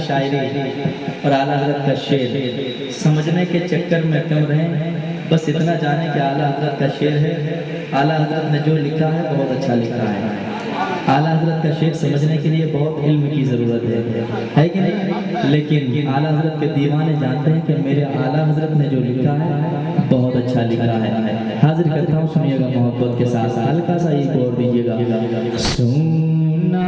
शायरी और आला हज़रत का शेर समझने के चक्कर में कम रहें, बस इतना जाने कि आला हज़रत का शेर है। आला हज़रत ने जो लिखा है बहुत अच्छा लिखा है। आला हज़रत का शेर समझने के लिए बहुत इल्म की ज़रूरत है कि नहीं? लेकिन आला हज़रत के दीवाने जानते हैं कि मेरे आला हज़रत ने जो लिखा है बहुत अच्छा लिखा है। हाजिर करता हूँ, सुनिएगा मोहब्बत के साथ। हल्का सा एक और दीजिएगा। सुना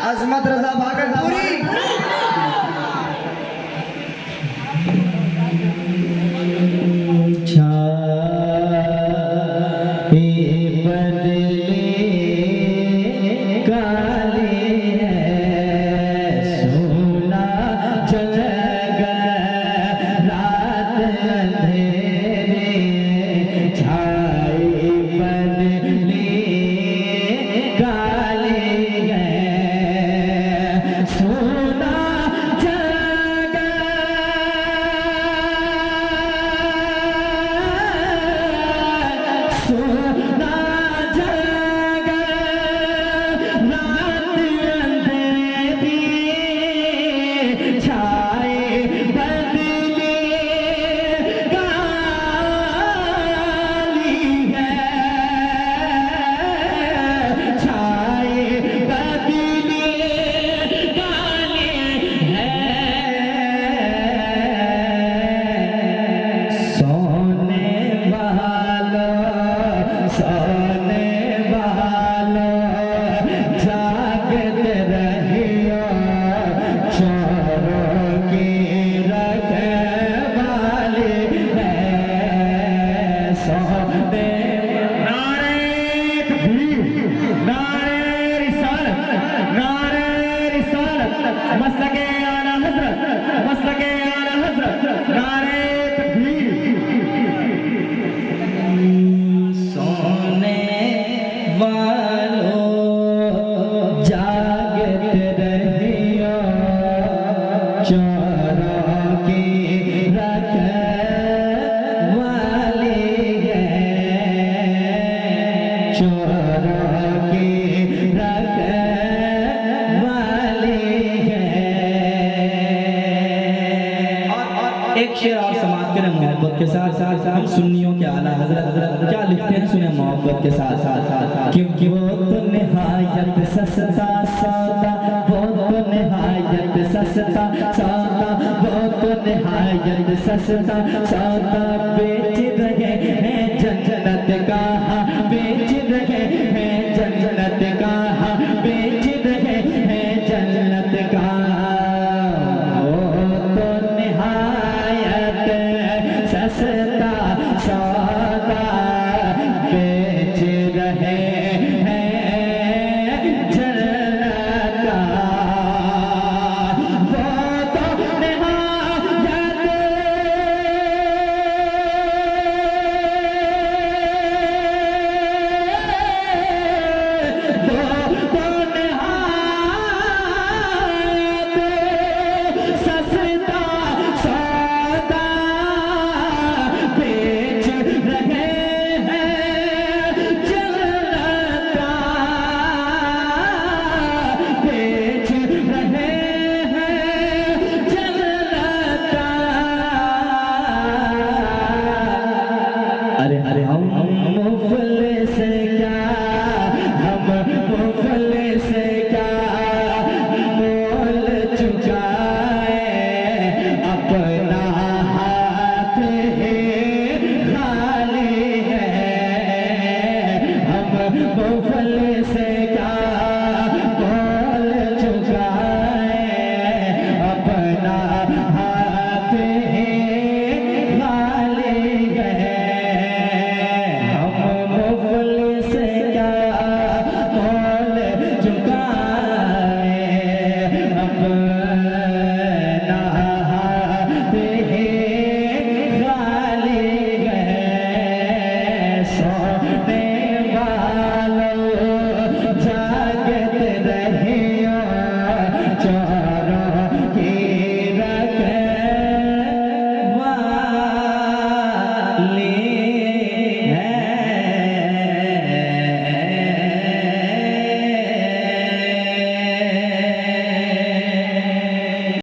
अज़मत रज़ा भागलपुरी एक शेर और समाप्त करें मोहब्बत के साथ साथ। हम सुन्नियों के आला हज़रत क्या लिखते हैं, सुने मोहब्बत के साथ साथ। क्योंकि वो तो निहायत सस्ता सौदा, वो तो निहायत सस्ता सौदा, वो तो निहायत निहायत सस्ता सौदा बेच रहे हैं, जन्नत का बेच रहे हैं, जन्नत का बेच रहे हैं, जन्नत का। वो तो निहायत सस्ता सौदा बेच रहे हैं, जन्नत का। वो तो निहायत सस्ता सौदा बेच रहे हैं, जन्नत का बेच रहे हैं, जन्नत का। अरे अरे हम मुफलिस क्या, हम मुफलिस क्या बोल चुकाए, अपना हाथ है खाली है। हम मुफलिस क्या बोल चुकाए, अपना